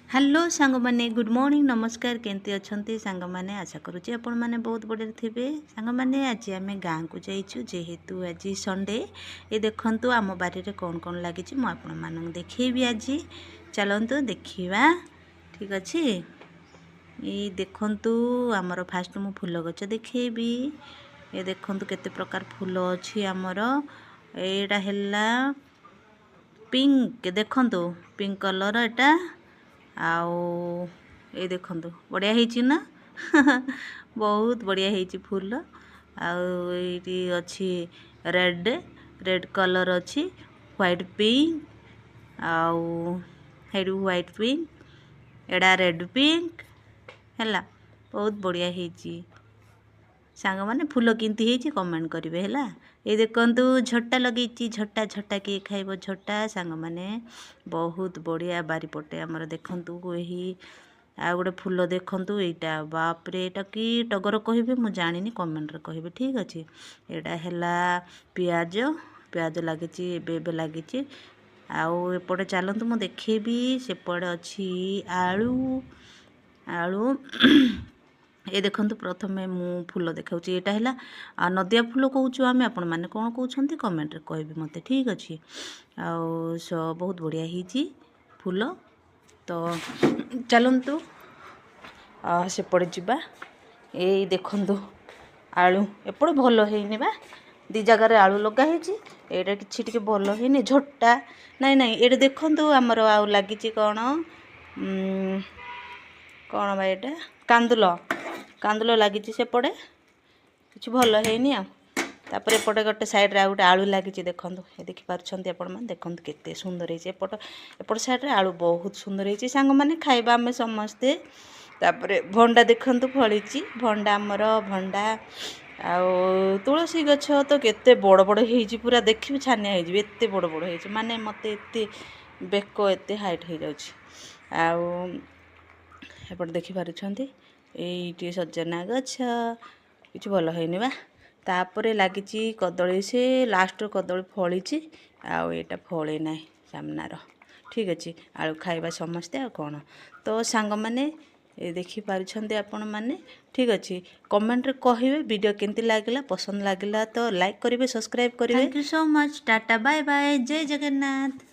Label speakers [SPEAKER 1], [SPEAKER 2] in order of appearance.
[SPEAKER 1] Hello सांग माने good morning नमस्कार केंती अच्छंती सांग माने आशा करूची आपण माने बहुत बढ़िया थिबे सांग माने आज आमे गाँ को जाइछु जेहेतु आज संडे ये देखंतु आम बारी रे कोन कोन लागिछि म आपण मानन देखैबी आज चलंतु देखिबा ठीक अछि ये देखंतु हमर फास्ट मु फूल गछ देखैबी ये देखंतु केते प्रकार फूल अछि हमर एडा हेला पिंक देखंतु पिंक कलर एटा आउ ये देखंतु बढ़िया ହେଇଛି ना बहुत बढ़िया ହେଇଛି फूल आउ एटी अछि रेड रेड कलर अछि व्हाइट पिंक आउ हेडु व्हाइट पिंक एडा रेड पिंक हैला बहुत बढ़िया ହେଇଛି सांग माने फूल किंती ହେଇଛି कमेंट करिवे हैला ये देखंतु झट्टा लगेची झट्टा झट्टा के खाइबो झट्टा सांग माने बहुत बढ़िया बारी पटे हमर देखंतु एही आ गोटे फूल देखंतु एटा बाप रे एटा की टगर कहिबे मु जानिनी कमेंट रे कहिबे ठीक अछि एटा हैला प्याज प्याज लागेची एबे लागेची आउ एपटे चलंतु मु देखैबी सेपड़े अछि आलू आलू ये देखंतु प्रथमे मु फूल देखाउची एटा हैला आ नदिया फूल कहूछु आमे आपण माने कोन कहउछंती कमेंट रे कहबे मते ठीक अछि आउ सो बहुत बढ़िया हिची फूल तो चलंतु से पड़े जिबा ए देखंतु आलू एपड़ भलो हेइनी बा दी जगह रे आलू लगा हेची एटा किछि टिके भलो हेइनी झट्टा नाही नाही एटा देखंतु हमर आउ लागिची कोन कोन बा एटा कांदुलो लागिची से पड़े किछि भलो हेइनी आ तापर एपटे गोटे साइड रे गोटे आलू लागिची देखंतु ए देखि पारछंती आपण माने देखंतु केते सुंदर हेची एपट साइड रे आलू बहुत सुंदर हेची सांग माने खाइबा हमें समस्ते तापर भंडा देखंतु फळीची भंडा हमर भंडा आउ तुलसी गछ तो केते बड़ बड़ हेची पूरा देखि छानिया हेजी एते बड़ बड़ हेची माने मते एते बेको एते हाइट हे जाउची आउ एपट देखि पारछंती एइटी सजना गछ किछि भलो हेइनी बा तापरे लागिची कदली से लास्ट कदली फळीची आउ एटा फळे नाही सामनार ठीक अछि आलू खाइबा समस्ते आ कोन तो सांग माने ए देखि पारछंती आपण माने ठीक अछि कमेंट रे कहिबे वीडियो केंती लागला पसंद लागला तो लाइक करिवे सब्सक्राइब करिवे thank you so much tata bye bye जय जगन्नाथ।